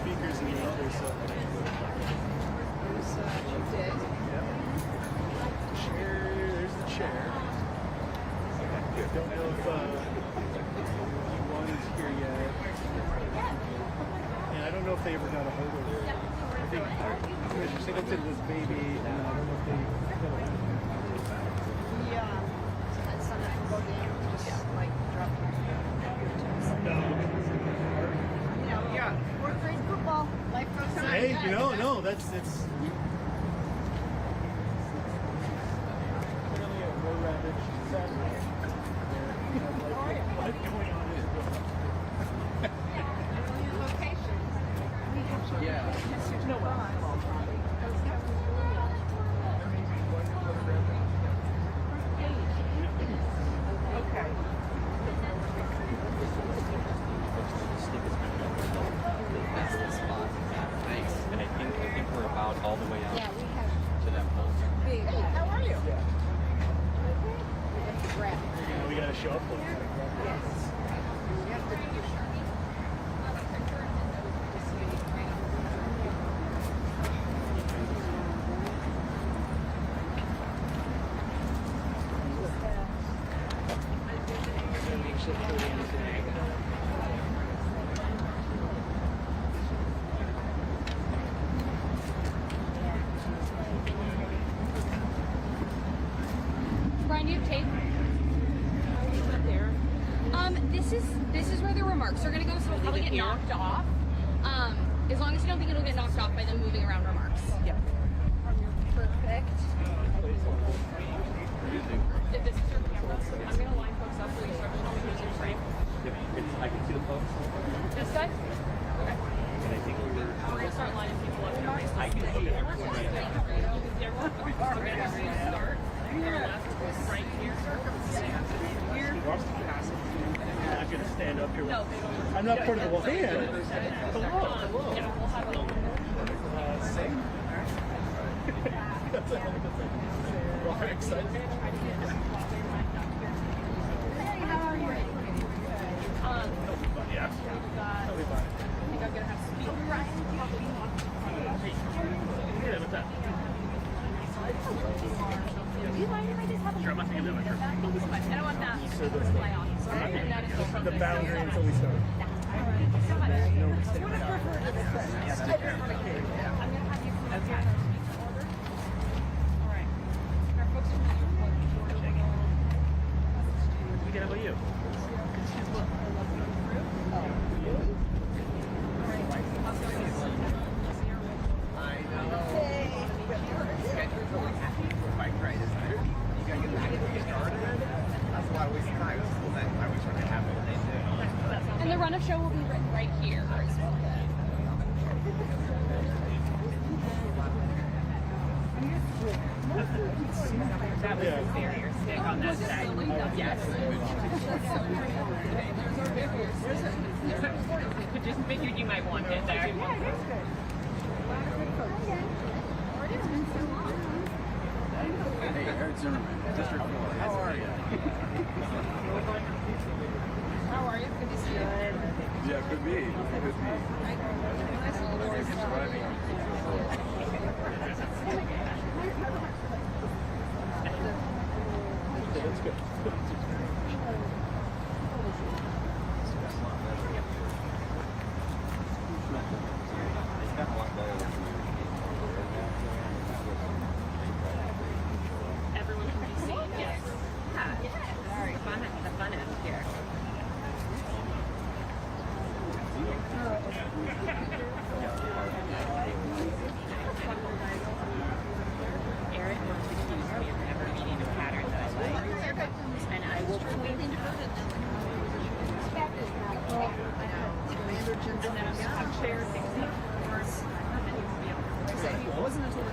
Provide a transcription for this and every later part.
speakers in the other, so. There's Chair, there's the chair. Don't know if E1 is here yet. And I don't know if they ever got a hold of it. I think Commissioner Singleton was baby, and I don't know if they got a hold of it. Yeah. That's on that football game. Just like dropped her. No. You know, yeah. Fourth grade football. Life goes on. Hey, you know, no, that's it's. Clearly a road rabbit Saturday. What's going on here? Location. Yeah. No one. Okay. That's the spot. Nice. And I think we're about all the way out Yeah, we have to that pole. big. Hey, how are you? We gotta show up for it. Yes. You have to be sure. Brian, do you have tape? This is where the remarks are gonna go, so it'll probably get knocked off. As long as you don't think it'll get knocked off by them moving around remarks. Yep. Perfect. If this is your camera, I'm gonna line folks up so you start showing me your frame. I can see the folks. This side? Okay. And I think we're We'll start lining people up. I can see everyone. I'm gonna start. Left, right here. I'm not gonna stand up here. No, they don't. I'm not part of the whole thing. Hello. Yeah, we'll have a Same. That's well, I'm excited. Hey, how are you? Yeah. I'll be fine. I think I'm gonna have speed. Yeah, what's that? Do you mind if I just have a Sure, I'm not thinking of that. Sure. I don't want that. So that's Fly off. And that is the boundary until we start. So much. No mistake. I'm gonna have you come up here and speak to order. All right. Our folks are We get about you. I know. Schedule's always bike ride, isn't it? You gotta get started. That's why I waste time. I wish I could have it. And the run of show will be right here as well. That was the barrier stick on that side. Yes. Just figured you might want it there. Hey, Eric Zimmerman, District 4. How are you? How are you? Good to see you. Yeah, could be. Could be. It's driving. That's good. It's got a lot better than Everyone can be seen. Yes. Yeah. Very fun. The fun end here. Eric wants to accuse me of never meeting a pattern that I like. And I will tweet it. And then I'm going to have chairs 60 first. And then you'll be able to It wasn't until the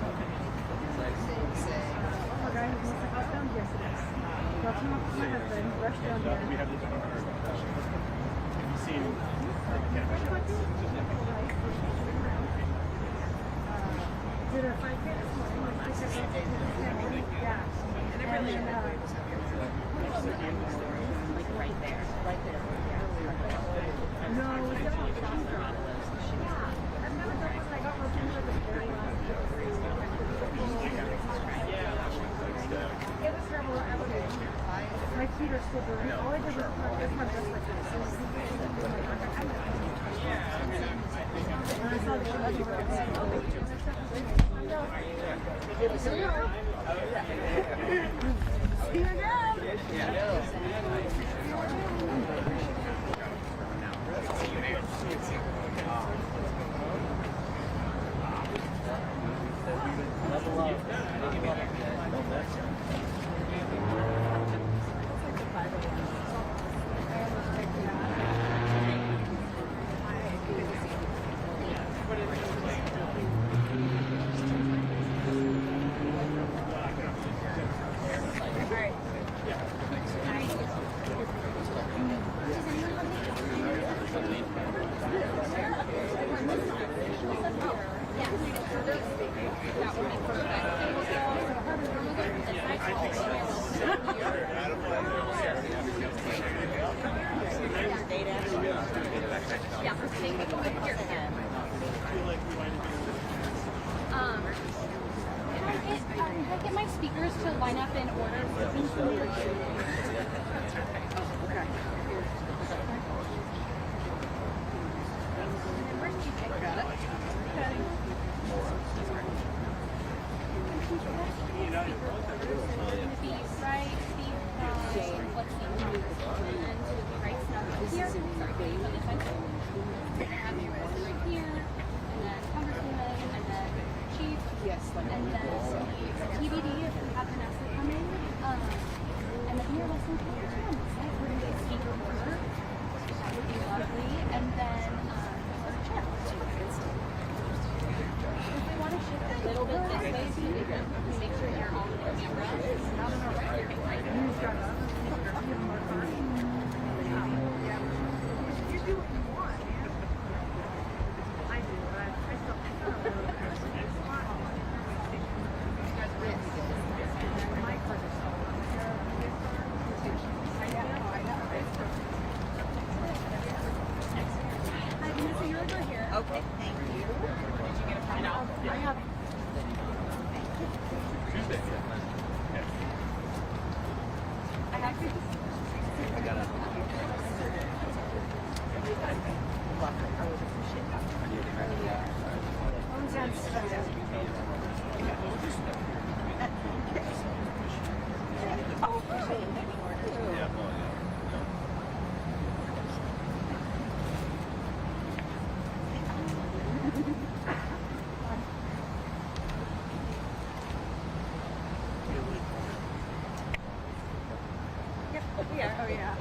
We have this on our. Have you seen? Did a 5K this morning. Yeah. And it really like right there. Right there. No, it's not. All I did was this one just like this. And I saw the other See you again. Can I get my speakers to line up in order? Okay, thank you. I have. Oh yeah.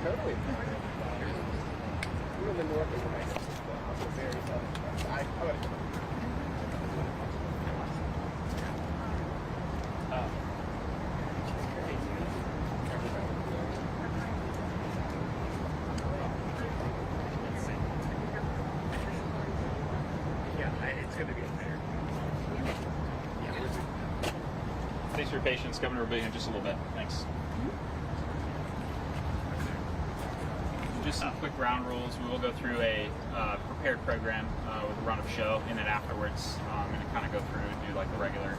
Totally. We're in the north of the very it's going to be a fair. Thanks for your patience. Governor will be in just a little bit. Thanks. Just some quick ground rules. We will go through a prepared program with a run of show, and then afterwards I'm going to kind of go through and do like the regular.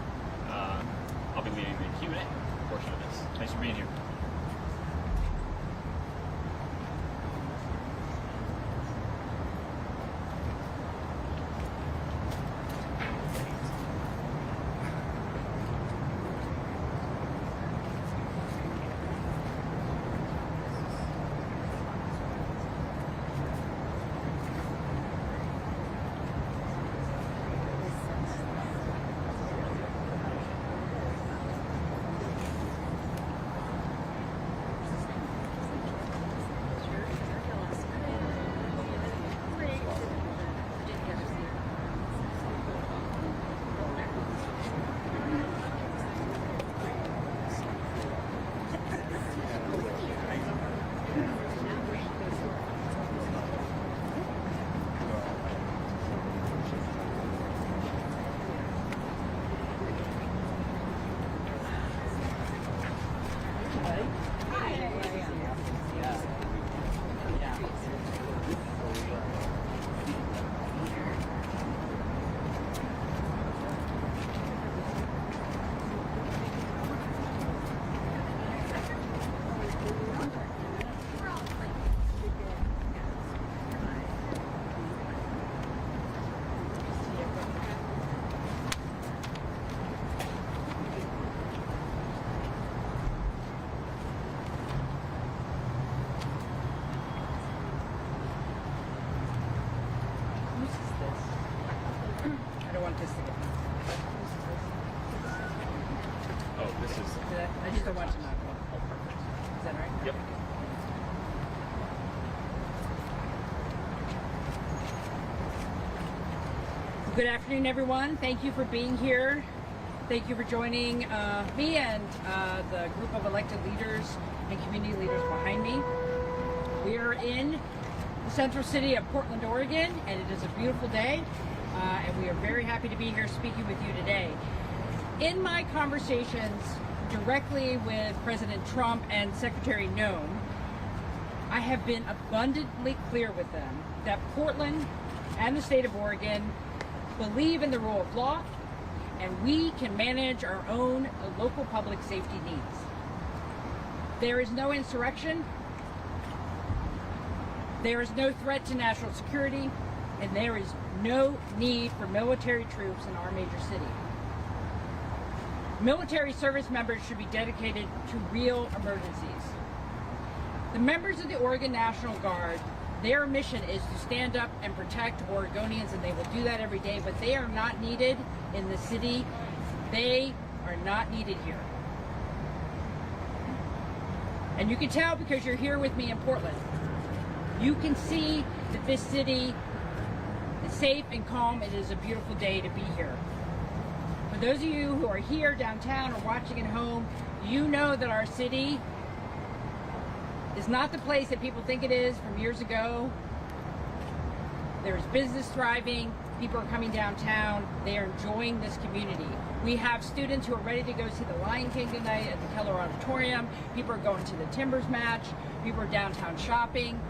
I'll be leading the Q&A portion of this. Thanks for being here. so much in that one. Is that right? Yep. Good afternoon, everyone. Thank you for being here. Thank you for joining me and the group of elected leaders and community leaders behind me. We are in the central city of Portland, Oregon, and it is a beautiful day, and we are very happy to be here speaking with you today. In my conversations directly with President Trump and Secretary Noem, I have been abundantly clear with them that Portland and the state of Oregon believe in the rule of law, and we can manage our own local public safety needs. There is no insurrection, there is no threat to national security, and there is no need for military troops in our major city. Military service members should be dedicated to real emergencies. The members of the Oregon National Guard, their mission is to stand up and protect Oregonians, and they will do that every day, but they are not needed in the city. They are not needed here. And you can tell because you're here with me in Portland. You can see that this city is safe and calm. It is a beautiful day to be here. For those of you who are here downtown or watching at home, you know that our city is not the place that people think it is from years ago. There's business thriving. People are coming downtown. They are enjoying this community. We have students who are ready to go see the Lion King tonight at the Keller Auditorium. People are going to the Timbers match. People are downtown shopping.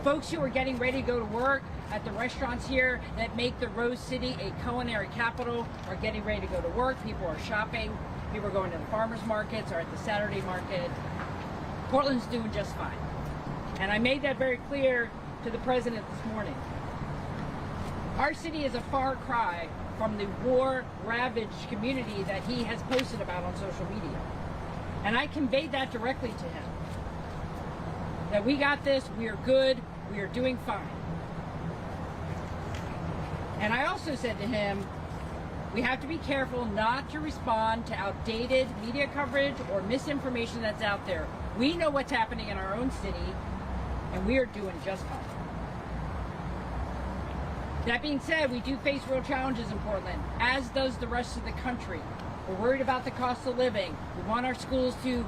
Folks who are getting ready to go to work at the restaurants here that make the Rose City a culinary capital are getting ready to go to work. People are shopping. People are going to the farmers markets or at the Saturday market. Portland's doing just fine. And I made that very clear to the president this morning. Our city is a far cry from the war-ravaged community that he has posted about on social media. And I conveyed that directly to him. That we got this, we are good, we are doing fine. And I also said to him, we have to be careful not to respond to outdated media coverage or misinformation that's out there. We know what's happening in our own city, and we are doing just fine. That being said, we do face real challenges in Portland, as does the rest of the country. We're worried about the cost of living. We want our schools to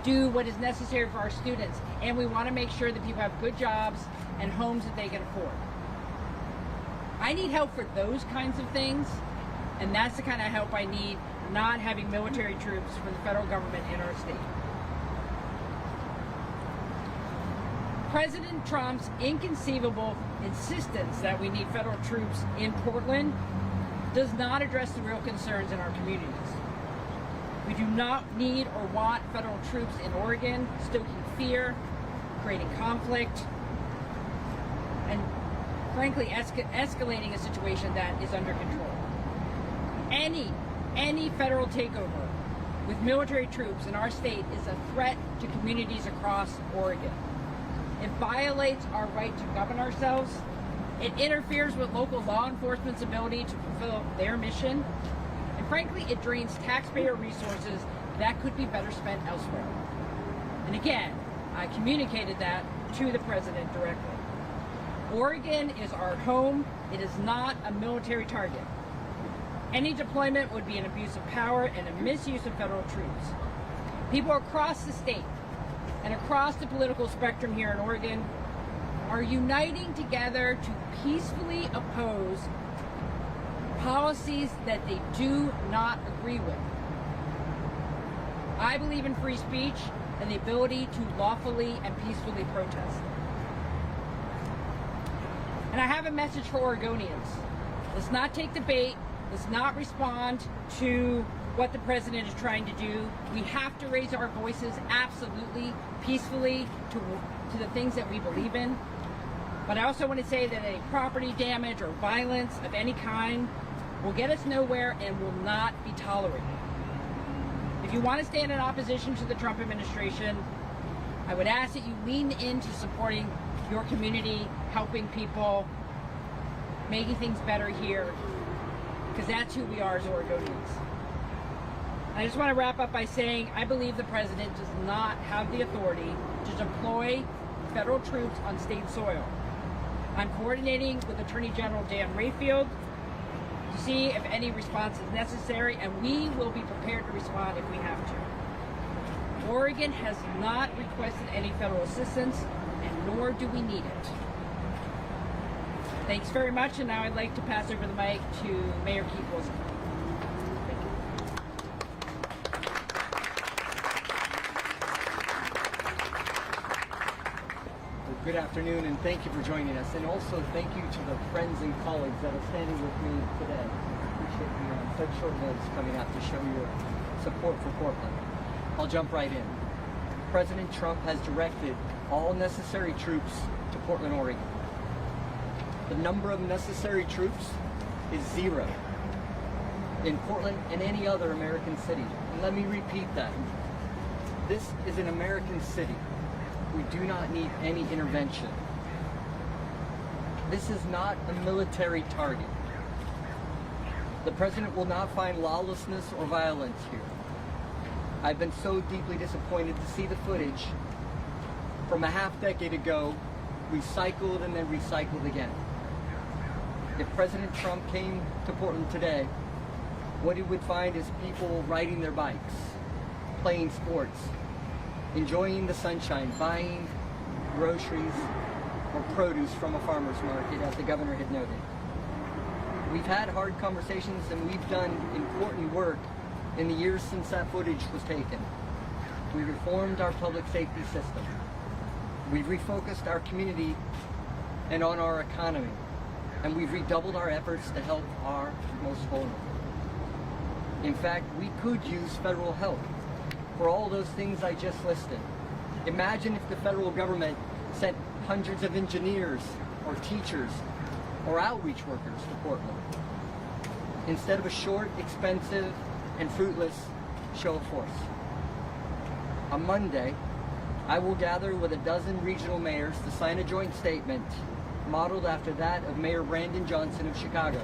do what is necessary for our students, and we want to make sure that people have good jobs and homes that they can afford. I need help for those kinds of things, and that's the kind of help I need, not having military troops from the federal government in our state. President Trump's inconceivable insistence that we need federal troops in Portland does not address the real concerns in our communities. We do not need or want federal troops in Oregon stoking fear, creating conflict, and frankly escalating a situation that is under control. Any federal takeover with military troops in our state is a threat to communities across Oregon. It violates our right to govern ourselves. It interferes with local law enforcement's ability to fulfill their mission. And frankly, it drains taxpayer resources that could be better spent elsewhere. And again, I communicated that to the president directly. Oregon is our home. It is not a military target. Any deployment would be an abuse of power and a misuse of federal troops. People across the state and across the political spectrum here in Oregon are uniting together to peacefully oppose policies that they do not agree with. I believe in free speech and the ability to lawfully and peacefully protest. And I have a message for Oregonians. Let's not take the bait. Let's not respond to what the president is trying to do. We have to raise our voices absolutely, peacefully, to the things that we believe in. But I also want to say that any property damage or violence of any kind will get us nowhere and will not be tolerated. If you want to stand in opposition to the Trump administration, I would ask that you lean into supporting your community, helping people, making things better here, because that's who we are as Oregonians. I just want to wrap up by saying I believe the president does not have the authority to deploy federal troops on state soil. I'm coordinating with Attorney General Dan Rayfield to see if any response is necessary, and we will be prepared to respond if we have to. Oregon has not requested any federal assistance, and nor do we need it. Thanks very much, and now I'd like to pass over the mic to Mayor Keith Wilson. Good afternoon, and thank you for joining us. And also thank you to the friends and colleagues that are standing with me today. Appreciate you on such short notice coming out to show your support for Portland. I'll jump right in. President Trump has directed all necessary troops to Portland, Oregon. The number of necessary troops is 0 in Portland and any other American city. And let me repeat that. This is an American city. We do not need any intervention. This is not a military target. The president will not find lawlessness or violence here. I've been so deeply disappointed to see the footage from a half-decade ago, recycled and then recycled again. If President Trump came to Portland today, what he would find is people riding their bikes, playing sports, enjoying the sunshine, buying groceries or produce from a farmer's market, as the governor had noted. We've had hard conversations and we've done important work in the years since that footage was taken. We reformed our public safety system. We've refocused our community and on our economy. And we've redoubled our efforts to help our most vulnerable. In fact, we could use federal help for all those things I just listed. Imagine if the federal government sent hundreds of engineers or teachers or outreach workers to Portland instead of a short, expensive, and fruitless show of force. On Monday, I will gather with a dozen regional mayors to sign a joint statement modeled after that of Mayor Brandon Johnson of Chicago,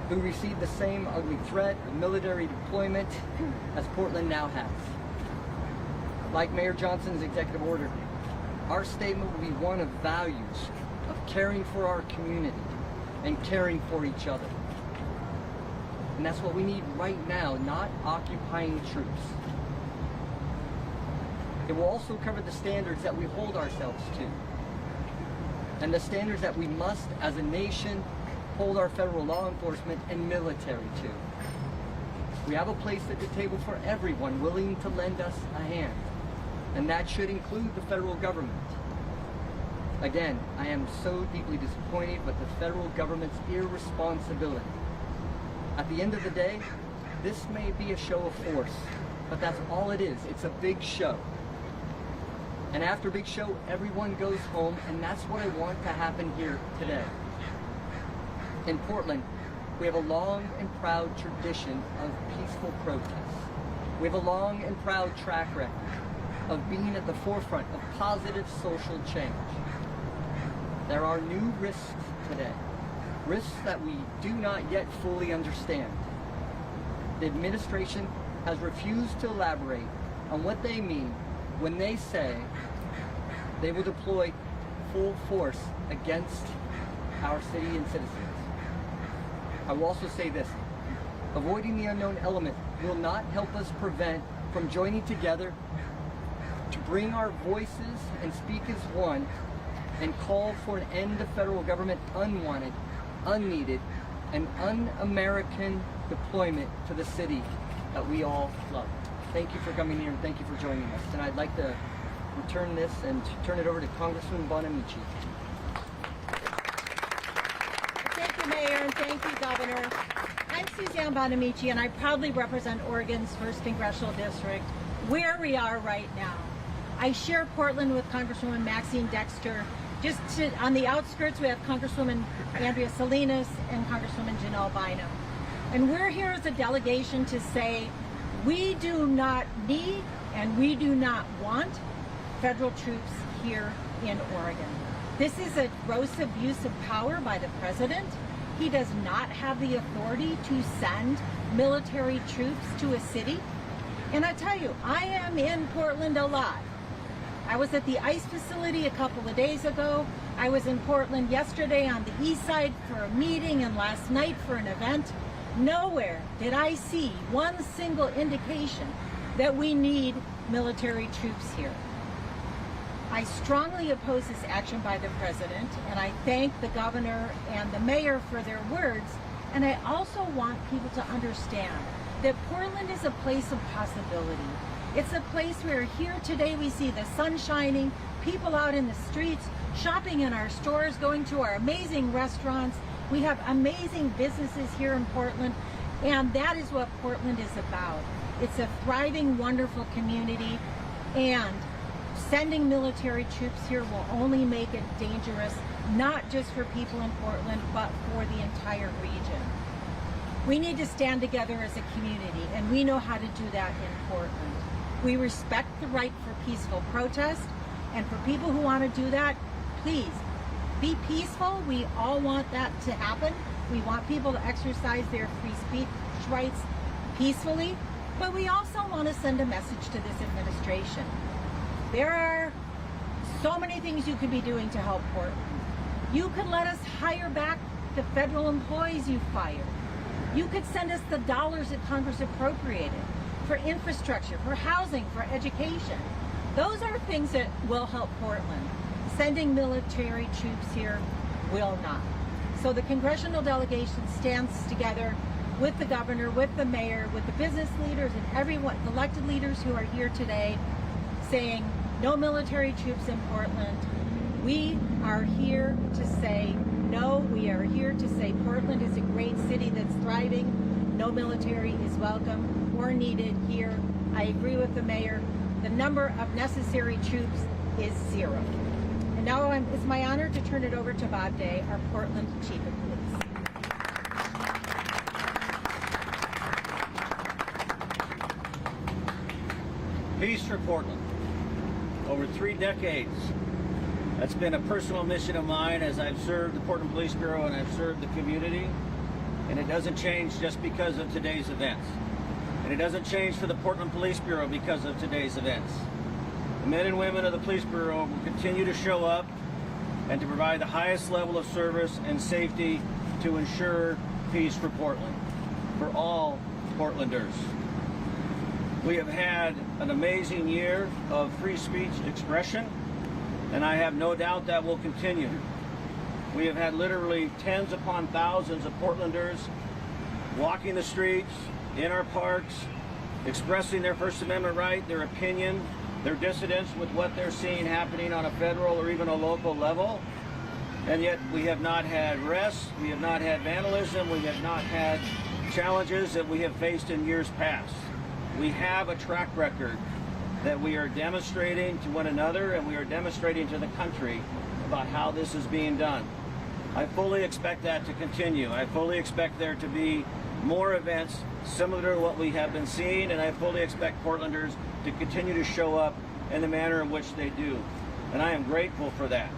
who received the same ugly threat of military deployment as Portland now has. Like Mayor Johnson's executive order, our statement will be one of values, of caring for our community and caring for each other. And that's what we need right now, not occupying troops. It will also cover the standards that we hold ourselves to and the standards that we must, as a nation, hold our federal law enforcement and military to. We have a place at the table for everyone willing to lend us a hand, and that should include the federal government. Again, I am so deeply disappointed with the federal government's irresponsibility. At the end of the day, this may be a show of force, but that's all it is. It's a big show. And after big show, everyone goes home, and that's what I want to happen here today. In Portland, we have a long and proud tradition of peaceful protests. We have a long and proud track record of being at the forefront of positive social change. There are new risks today, risks that we do not yet fully understand. The administration has refused to elaborate on what they mean when they say they will deploy full force against our city and citizens. I will also say this: avoiding the unknown element will not help us prevent from joining together to bring our voices and speak as one and call for an end to federal government unwanted, unneeded, and un-American deployment to the city that we all love. Thank you for coming here and thank you for joining us. And I'd like to return this and turn it over to Congressman Bonamici. Thank you, Mayor, and thank you, Governor. I'm Suzanne Bonamici, and I proudly represent Oregon's 1st Congressional District, where we are right now. I share Portland with Congresswoman Maxine Dexter. On the outskirts, we have Congresswoman Andrea Salinas and Congresswoman Janelle Bynum. And we're here as a delegation to say we do not need and we do not want federal troops here in Oregon. This is a gross abuse of power by the president. He does not have the authority to send military troops to a city. And I tell you, I am in Portland a lot. I was at the ICE facility a couple of days ago. I was in Portland yesterday on the east side for a meeting and last night for an event. Nowhere did I see one single indication that we need military troops here. I strongly oppose this action by the president, and I thank the governor and the mayor for their words. And I also want people to understand that Portland is a place of possibility. It's a place where here today we see the sun shining, people out in the streets, shopping in our stores, going to our amazing restaurants. We have amazing businesses here in Portland, and that is what Portland is about. It's a thriving, wonderful community, and sending military troops here will only make it dangerous, not just for people in Portland, but for the entire region. We need to stand together as a community, and we know how to do that in Portland. We respect the right for peaceful protest, and for people who want to do that, please be peaceful. We all want that to happen. We want people to exercise their free speech rights peacefully, but we also want to send a message to this administration. There are so many things you could be doing to help Portland. You could let us hire back the federal employees you fired. You could send us the dollars that Congress appropriated for infrastructure, for housing, for education. Those are things that will help Portland. Sending military troops here will not. So the congressional delegation stands together with the governor, with the mayor, with the business leaders and everyone, elected leaders who are here today, saying no military troops in Portland. We are here to say no. We are here to say Portland is a great city that's thriving. No military is welcome or needed here. I agree with the mayor. The number of necessary troops is 0. And now it's my honor to turn it over to Bob Day, our Portland Chief of Police. Peace for Portland. Over 3 decades, that's been a personal mission of mine as I've served the Portland Police Bureau and I've served the community. And it doesn't change just because of today's events. And it doesn't change for the Portland Police Bureau because of today's events. The men and women of the Police Bureau will continue to show up and to provide the highest level of service and safety to ensure peace for Portland, for all Portlanders. We have had an amazing year of free speech expression, and I have no doubt that will continue. We have had literally tens upon thousands of Portlanders walking the streets, in our parks, expressing their First Amendment right, their opinion, their dissidence with what they're seeing happening on a federal or even a local level. And yet we have not had arrests, we have not had vandalism, we have not had challenges that we have faced in years past. We have a track record that we are demonstrating to one another and we are demonstrating to the country about how this is being done. I fully expect that to continue. I fully expect there to be more events similar to what we have been seeing, and I fully expect Portlanders to continue to show up in the manner in which they do. And I am grateful for that.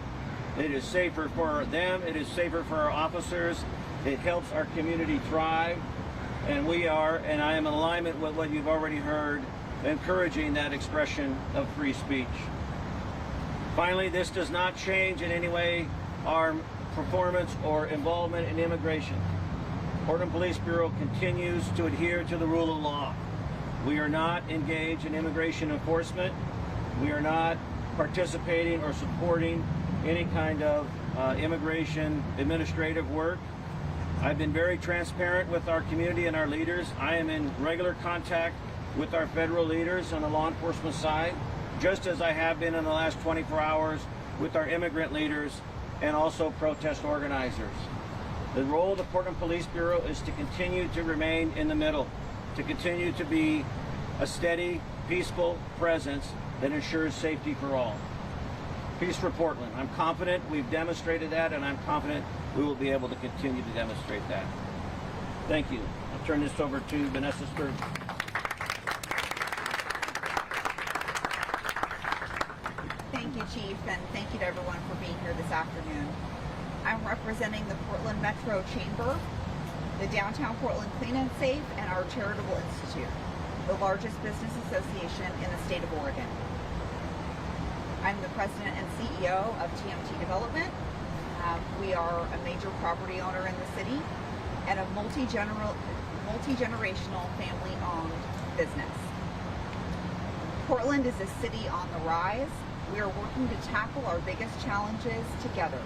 It is safer for them, it is safer for our officers, it helps our community thrive, and we are, and I am in alignment with what you've already heard, encouraging that expression of free speech. Finally, this does not change in any way our performance or involvement in immigration. Portland Police Bureau continues to adhere to the rule of law. We are not engaged in immigration enforcement. We are not participating or supporting any kind of immigration administrative work. I've been very transparent with our community and our leaders. I am in regular contact with our federal leaders on the law enforcement side, just as I have been in the last 24 hours with our immigrant leaders and also protest organizers. The role of the Portland Police Bureau is to continue to remain in the middle, to continue to be a steady, peaceful presence that ensures safety for all. Peace for Portland. I'm confident we've demonstrated that, and I'm confident we will be able to continue to demonstrate that. Thank you. I'll turn this over to Vanessa Sturgeon. Thank you, Chief, and thank you to everyone for being here this afternoon. I'm representing the Portland Metro Chamber. the Downtown Portland Clean and Safe, and our Charitable Institute, the largest business association in the state of Oregon. I'm the president and CEO of TMT Development. We are a major property owner in the city and a multi-generational family-owned business. Portland is a city on the rise. We are working to tackle our biggest challenges together.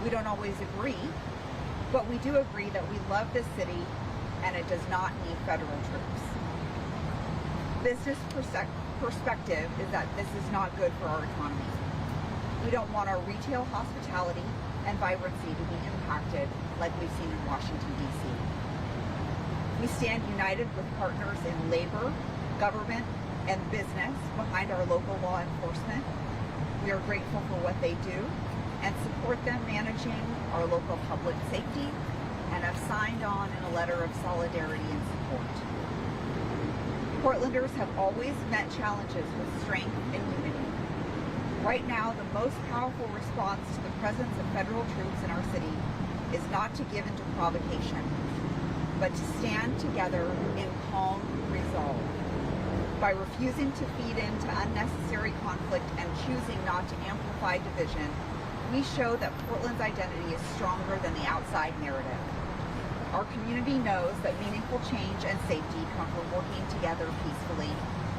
We don't always agree, but we do agree that we love this city and it does not need federal troops. Business perspective is that this is not good for our economy. We don't want our retail, hospitality, and vibrancy to be impacted like we've seen in Washington, D.C. We stand united with partners in labor, government, and business behind our local law enforcement. We are grateful for what they do and support them managing our local public safety, and have signed on in a letter of solidarity and support. Portlanders have always met challenges with strength and unity. Right now, the most powerful response to the presence of federal troops in our city is not to give into provocation, but to stand together in calm resolve. By refusing to feed into unnecessary conflict and choosing not to amplify division, we show that Portland's identity is stronger than the outside narrative. Our community knows that meaningful change and safety come from working together peacefully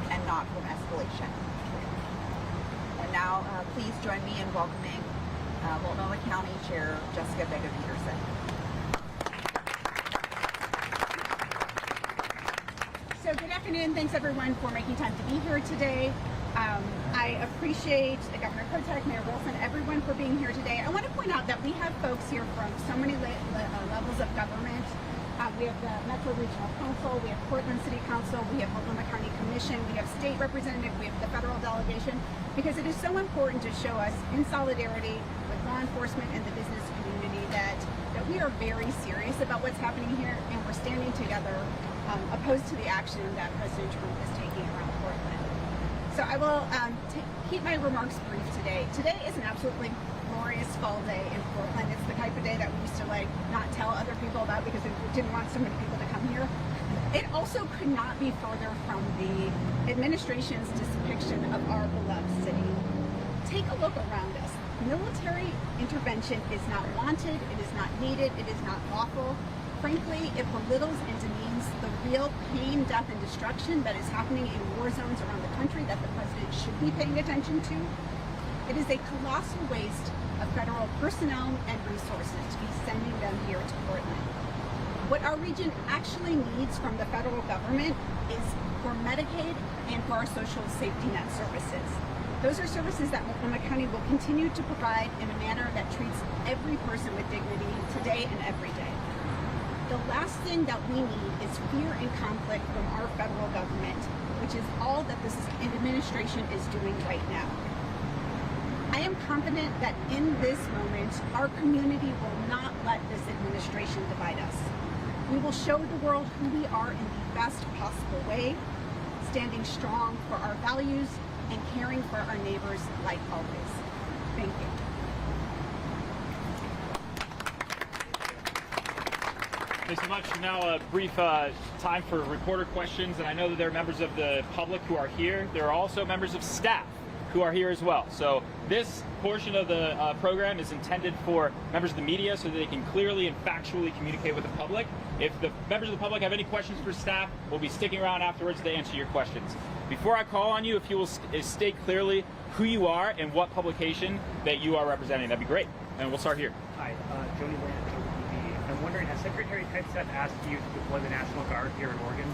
and not from escalation. And now, please join me in welcoming Multnomah County Chair Jessica Vega-Peterson. So good afternoon. Thanks everyone for making time to be here today. I appreciate Governor Kotek, Mayor Wilson, everyone for being here today. I want to point out that we have folks here from so many levels of government. We have the Metro Regional Council, we have Portland City Council, we have Multnomah County Commission, we have state representative, we have the federal delegation, because it is so important to show us in solidarity with law enforcement and the business community that we are very serious about what's happening here, and we're standing together opposed to the action that President Trump is taking around Portland. So I will keep my remarks brief today. Today is an absolutely glorious fall day in Portland. It's the type of day that we used to not tell other people about because we didn't want so many people to come here. It also could not be further from the administration's depiction of our beloved city. Take a look around us. Military intervention is not wanted, it is not needed, it is not lawful. Frankly, it belittles and demeans the real pain, death, and destruction that is happening in war zones around the country that the president should be paying attention to. It is a colossal waste of federal personnel and resources to be sending them here to Portland. What our region actually needs from the federal government is for Medicaid and for our social safety net services. Those are services that Multnomah County will continue to provide in a manner that treats every person with dignity today and every day. The last thing that we need is fear and conflict from our federal government, which is all that this administration is doing right now. I am confident that in this moment, our community will not let this administration divide us. We will show the world who we are in the best possible way, standing strong for our values and caring for our neighbors like always. Thank you. Thanks so much. Now a brief time for reporter questions, and I know that there are members of the public who are here. There are also members of staff who are here as well. So this portion of the program is intended for members of the media so that they can clearly and factually communicate with the public. If the members of the public have any questions for staff, we'll be sticking around afterwards to answer your questions. Before I call on you, if you will state clearly who you are and what publication that you are representing, that'd be great. And we'll start here. Hi, Jody Land, KPTV. I'm wondering, has Secretary Kitsap asked you to deploy the National Guard here in Oregon?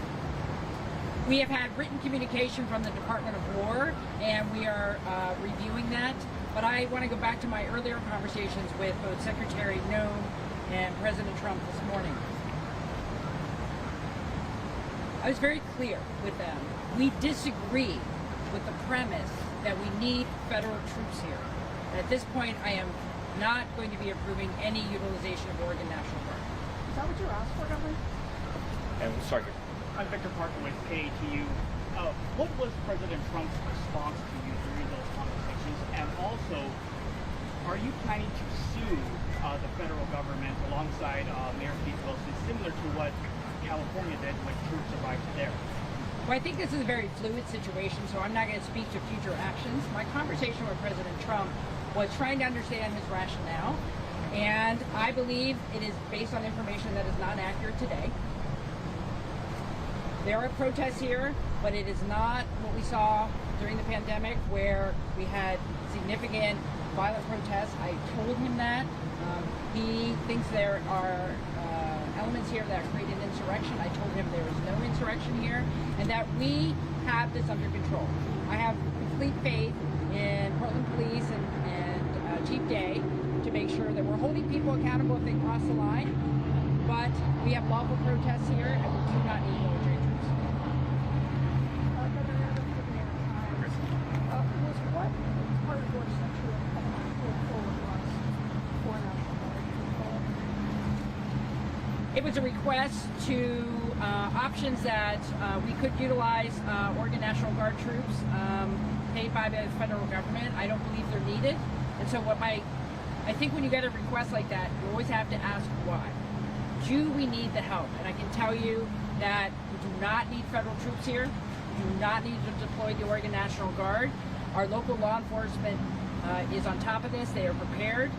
We have had written communication from the Department of War, and we are reviewing that. But I want to go back to my earlier conversations with both Secretary Noem and President Trump this morning. I was very clear with them. We disagree with the premise that we need federal troops here. And at this point, I am not going to be approving any utilization of Oregon National Guard. Is that what you asked for, Governor? And we'll start here. I'm Victor Parker with KPTV. What was President Trump's response to you during those conversations? And also, are you planning to sue the federal government alongside Mayor Pete Wilson, similar to what California did when troops arrived there? Well, I think this is a very fluid situation, so I'm not going to speak to future actions. My conversation with President Trump was trying to understand his rationale, and I believe it is based on information that is not accurate today. There are protests here, but it is not what we saw during the pandemic where we had significant violent protests. I told him that. He thinks there are elements here that create an insurrection. I told him there is no insurrection here and that we have this under control. I have complete faith in Portland Police and Chief Day to make sure that we're holding people accountable if they cross the line, but we have lawful protests here and we do not need military troops. What part of your century forward was for National Guard? It was a request to options that we could utilize Oregon National Guard troops paid by the federal government. I don't believe they're needed. And so I think when you get a request like that, you always have to ask why. Do we need the help? And I can tell you that we do not need federal troops here. We do not need to deploy the Oregon National Guard. Our local law enforcement is on top of this. They are prepared.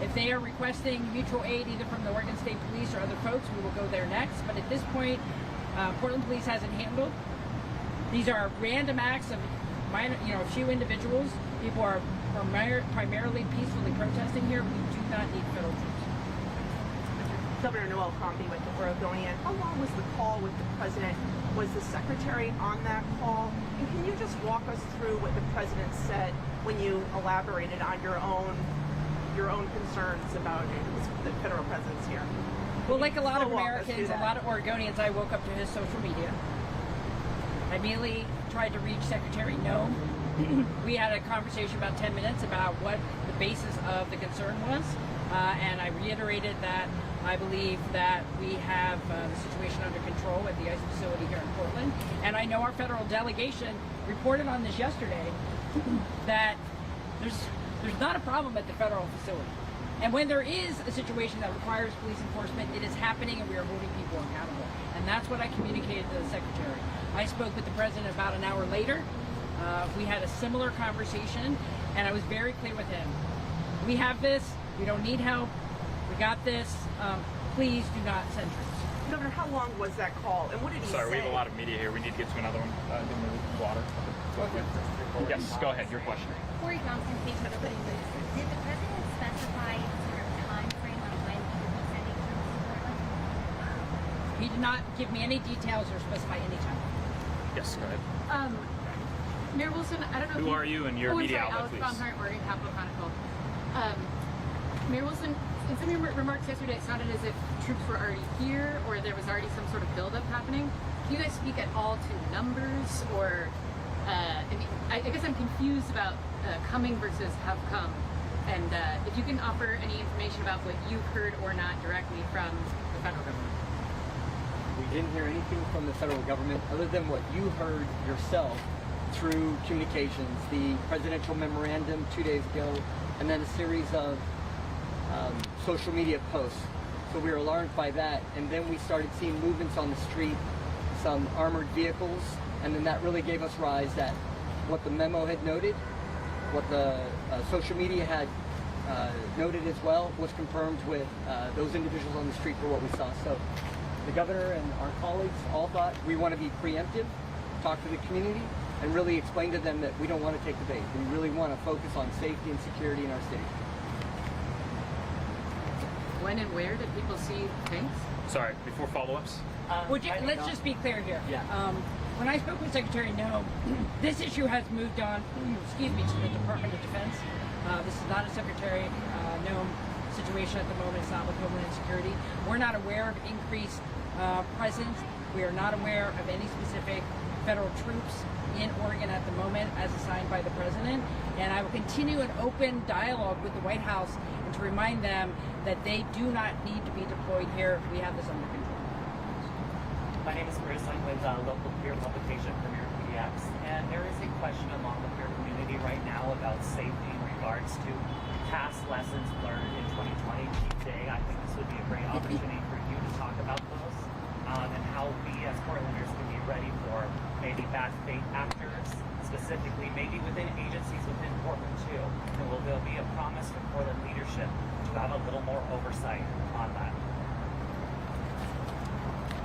If they are requesting mutual aid either from the Oregon State Police or other folks, we will go there next. But at this point, Portland Police hasn't handled. These are random acts of a few individuals. People are primarily peacefully protesting here. We do not need federal troops. Governor Noel Crombie with the Oregonian. How long was the call with the president? Was the secretary on that call? And can you just walk us through what the president said when you elaborated on your own concerns about the federal presence here? Well, like a lot of Americans, a lot of Oregonians, I woke up to his social media. I immediately tried to reach Secretary Noem. We had a conversation about 10 minutes about what the basis of the concern was, and I reiterated that I believe that we have the situation under control at the ICE facility here in Portland, and I know our federal delegation reported on this yesterday that there's not a problem at the federal facility. And when there is a situation that requires police enforcement, it is happening and we are holding people accountable. And that's what I communicated to the Secretary. I spoke with the President about an hour later. We had a similar conversation and I was very clear with him. We have this, we don't need help, we got this, please do not send troops. Governor, how long was that call and what did he say? Sorry, we have a lot of media here. We need to get to another one. Water. Yes, go ahead, your question. Corey Johnson, KPTV. Did the president specify sort of time frame on when he would be sending troops to Portland? He did not give me any details or specify any time. Yes, go ahead. Mayor Wilson, I don't know. Who are you and your media outlet, please? Alex Baumhart, Oregon Capital Chronicle. Mayor Wilson, in some of your remarks yesterday, it sounded as if troops were already here or there was already some sort of buildup happening. Can you guys speak at all to numbers or, I guess I'm confused about coming versus have come. And if you can offer any information about what you've heard or not directly from the federal government. We didn't hear anything from the federal government other than what you heard yourself through communications, the presidential memorandum 2 days ago, and then a series of social media posts. So we were alarmed by that, and then we started seeing movements on the street, some armored vehicles, and then that really gave us rise that what the memo had noted, what the social media had noted as well, was confirmed with those individuals on the street for what we saw. So the governor and our colleagues all thought we want to be preemptive, talk to the community, and really explain to them that we don't want to take the bait. We really want to focus on safety and security in our city. When and where did people see tanks? Sorry, before follow-ups? Let's just be clear here. Yeah. When I spoke with Secretary Noem, this issue has moved on, to the Department of Defense. This is not a Secretary Noem situation at the moment. It's not with Homeland Security. We're not aware of increased presence. We are not aware of any specific federal troops in Oregon at the moment as assigned by the President. And I will continue an open dialogue with the White House and to remind them that they do not need to be deployed here. We have this under control. My name is Chris. I'm with local queer publication Premier PDX, and there is a question among the queer community right now about safety regards to past lessons learned in 2020. Today, I think this would be a great opportunity for you to talk about those and how we as Portlanders can be ready for maybe bad faith actors, specifically maybe within agencies within Portland too. And there'll be a promise from Portland leadership to have a little more oversight on that.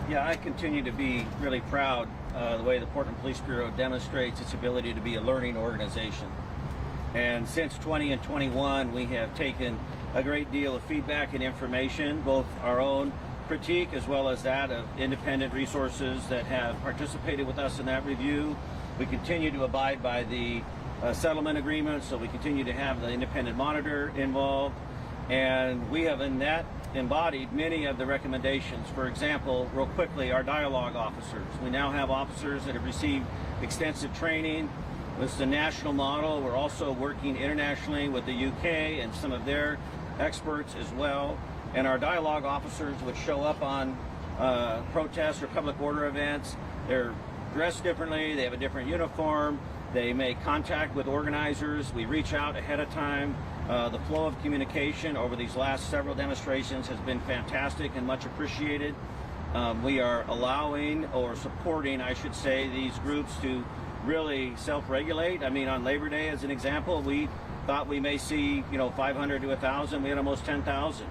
Yeah, I continue to be really proud the way the Portland Police Bureau demonstrates its ability to be a learning organization. And since 20 and 21, we have taken a great deal of feedback and information, both our own critique as well as that of independent resources that have participated with us in that review. We continue to abide by the settlement agreement, so we continue to have the independent monitor involved, and we have in that embodied many of the recommendations. For example, real quickly, our dialogue officers. We now have officers that have received extensive training. This is a national model. We're also working internationally with the UK and some of their experts as well. And our dialogue officers would show up on protests or public order events. They're dressed differently, they have a different uniform, they make contact with organizers, we reach out ahead of time. The flow of communication over these last several demonstrations has been fantastic and much appreciated. We are allowing, or supporting, I should say, these groups to really self-regulate. I mean, on Labor Day, as an example, we thought we may see, 500 to 1,000. We had almost 10,000.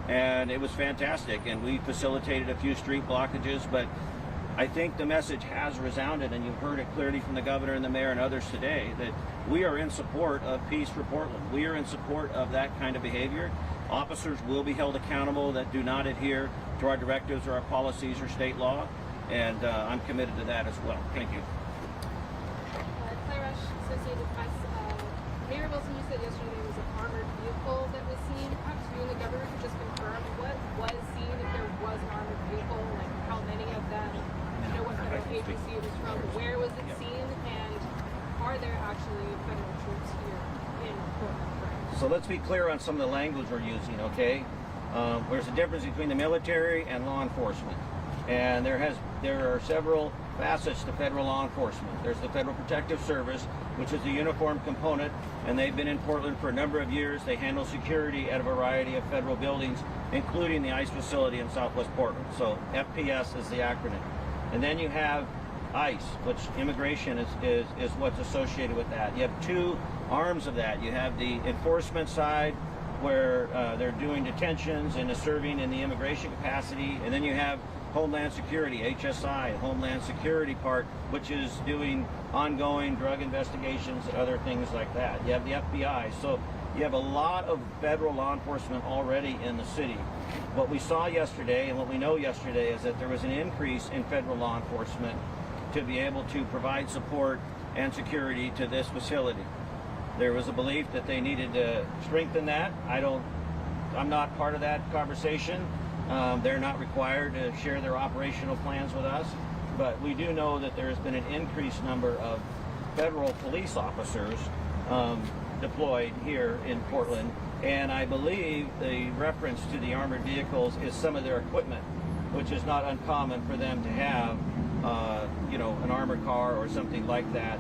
And it was fantastic, and we facilitated a few street blockages, but I think the message has resounded, and you've heard it clearly from the governor and the mayor and others today, that we are in support of peace for Portland. We are in support of that kind of behavior. Officers will be held accountable that do not adhere to our directives or our policies or state law, and I'm committed to that as well. Thank you. Claire Rush, Associated Press. Mayor Wilson, you said yesterday there was an armored vehicle that was seen. Perhaps you and the governor could just confirm what was seen, if there was an armored vehicle, like how many of them, what federal agency it was from, where was it seen, and are there actually federal troops here in Portland? So let's be clear on some of the language we're using, okay? There's a difference between the military and law enforcement. And there are several facets to federal law enforcement. There's the Federal Protective Service, which is a uniformed component, and they've been in Portland for a number of years. They handle security at a variety of federal buildings, including the ICE facility in Southwest Portland. So FPS is the acronym. And then you have ICE, which immigration is what's associated with that. You have two arms of that. You have the enforcement side, where they're doing detentions and serving in the immigration capacity, and then you have Homeland Security, HSI, Homeland Security part, which is doing ongoing drug investigations and other things like that. You have the FBI. So you have a lot of federal law enforcement already in the city. What we saw yesterday and what we know yesterday is that there was an increase in federal law enforcement to be able to provide support and security to this facility. There was a belief that they needed to strengthen that. I'm not part of that conversation. They're not required to share their operational plans with us, but we do know that there has been an increased number of federal police officers deployed here in Portland, and I believe the reference to the armored vehicles is some of their equipment, which is not uncommon for them to have, an armored car or something like that.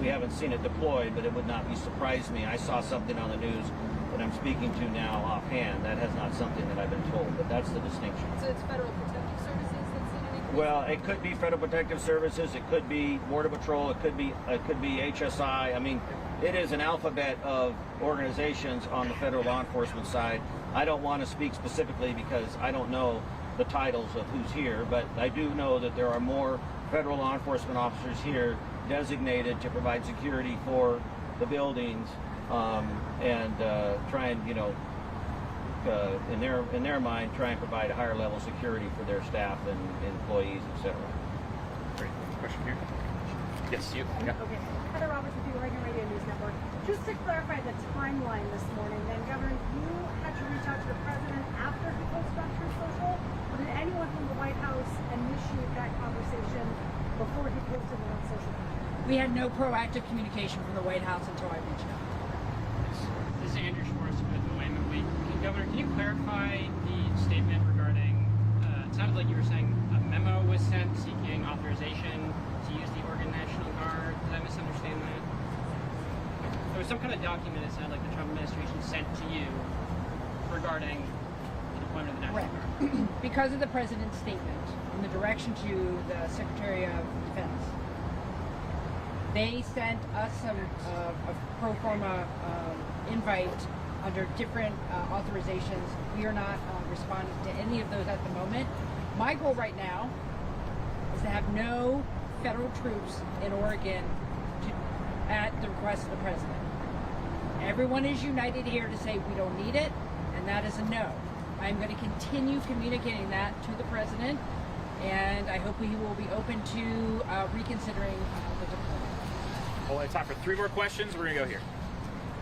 We haven't seen it deployed, but it would not surprise me. I saw something on the news that I'm speaking to now offhand. That is not something that I've been told, but that's the distinction. So it's Federal Protective Services that's seen an increase? Well, it could be Federal Protective Services, it could be Border Patrol, it could be HSI. I mean, it is an alphabet of organizations on the federal law enforcement side. I don't want to speak specifically because I don't know the titles of who's here, but I do know that there are more federal law enforcement officers here designated to provide security for the buildings and try and, in their mind, try and provide a higher level security for their staff and employees, etc. Great. Question here? Yes, you. Yeah. Okay. Heather Roberts with the Oregon Radio News Network. Just to clarify the timeline this morning, then, Governor, you had to reach out to the president after he posted on Truth Social, or did anyone from the White House initiate that conversation before he posted it on social media? We had no proactive communication from the White House until I reached out. This is Andrew Schwartz with the Wyoming Week. Governor, can you clarify the statement regarding, it sounded like you were saying a memo was sent seeking authorization to use the Oregon National Guard. Did I misunderstand that? some kind of document it sounded like the Trump administration sent to you regarding the deployment of the National Guard. Because of the president's statement and the direction to the Secretary of Defense, they sent us a pro forma invite under different authorizations. We are not responding to any of those at the moment. My goal right now is to have no federal troops in Oregon at the request of the president. Everyone is united here to say we don't need it, and that is a no. I'm going to continue communicating that to the president, and I hope he will be open to reconsidering the deployment. Well, I have time for 3 more questions. We're going to go here.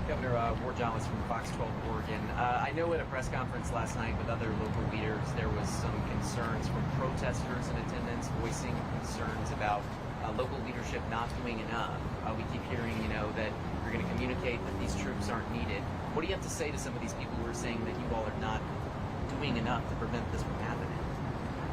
Governor Ward Johnson from Fox 12 Oregon. I know at a press conference last night with other local leaders, there was some concerns from protesters in attendance voicing concerns about local leadership not doing enough. We keep hearing, that you're going to communicate that these troops aren't needed. What do you have to say to some of these people who are saying that you all are not doing enough to prevent this from happening?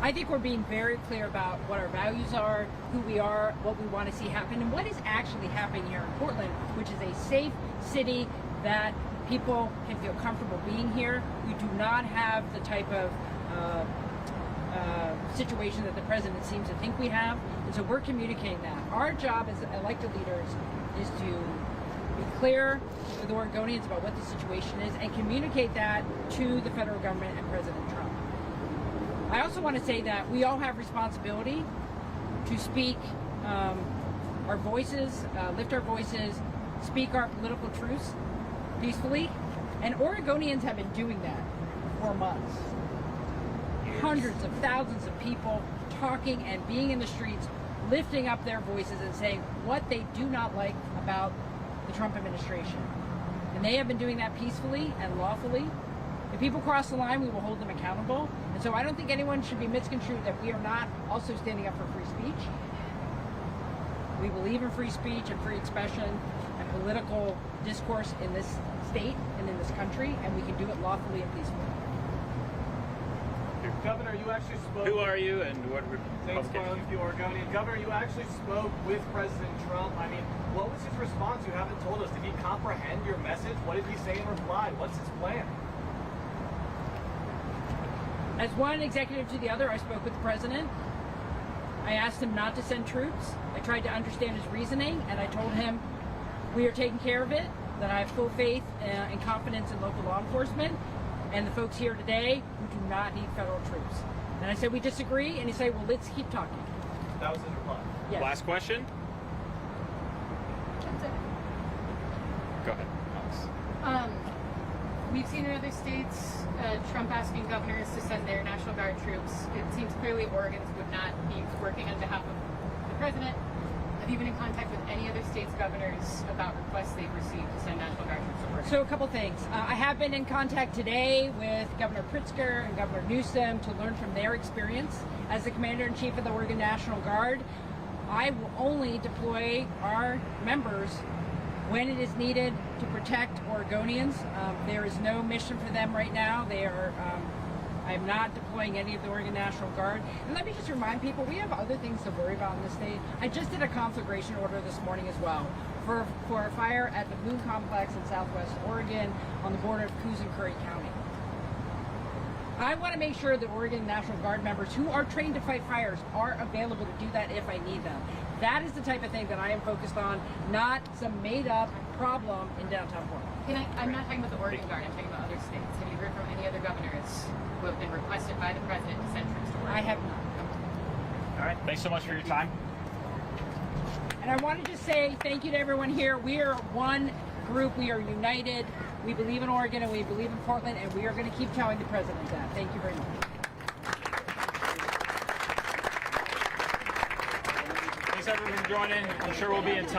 I think we're being very clear about what our values are, who we are, what we want to see happen, and what is actually happening here in Portland, which is a safe city that people can feel comfortable being here. We do not have the type of situation that the president seems to think we have, and so we're communicating that. Our job as elected leaders is to be clear with Oregonians about what the situation is and communicate that to the federal government and President Trump. I also want to say that we all have responsibility to speak our voices, lift our voices, speak our political truths peacefully, and Oregonians have been doing that for months. Hundreds of thousands of people talking and being in the streets, lifting up their voices and saying what they do not like about the Trump administration. And they have been doing that peacefully and lawfully. If people cross the line, we will hold them accountable. And so I don't think anyone should be misconstrued that we are not also standing up for free speech. We believe in free speech and free expression and political discourse in this state and in this country, and we can do it lawfully and peacefully. Governor, you actually spoke. Who are you and what? Thanks, Marlon, if you Oregonian. Governor, you actually spoke with President Trump. I mean, what was his response? You haven't told us. Did he comprehend your message? What did he say in reply? What's his plan? As one executive to the other, I spoke with the president. I asked him not to send troops. I tried to understand his reasoning, and I told him we are taking care of it, that I have full faith and confidence in local law enforcement and the folks here today who do not need federal troops. And I said, we disagree, and he said, well, let's keep talking. That was his reply. Yes. Last question. Go ahead, Alex. We've seen in other states Trump asking governors to send their National Guard troops. It seems clearly Oregons would not be working on behalf of the president. Have you been in contact with any other states' governors about requests they've received to send National Guard troops to Oregon? So a couple things. I have been in contact today with Governor Pritzker and Governor Newsom to learn from their experience. As the Commander-in-Chief of the Oregon National Guard, I will only deploy our members when it is needed to protect Oregonians. There is no mission for them right now. They are. I'm not deploying any of the Oregon National Guard. And let me just remind people, we have other things to worry about in this state. I just did a conflagration order this morning as well for a fire at the Boone Complex in Southwest Oregon on the border of Coos and Curry County. I want to make sure that Oregon National Guard members who are trained to fight fires are available to do that if I need them. That is the type of thing that I am focused on, not some made-up problem in downtown Portland. I'm not talking about the Oregon Guard, I'm talking about other states. Have you heard from any other governors who have been requested by the president to send troops to Oregon? I have not. All right. Thanks so much for your time. And I want to just say thank you to everyone here. We are one group. We are united. We believe in Oregon and we believe in Portland, and we are going to keep telling the president that. Thank you very much. Thanks everyone for joining. I'm sure we'll be in touch.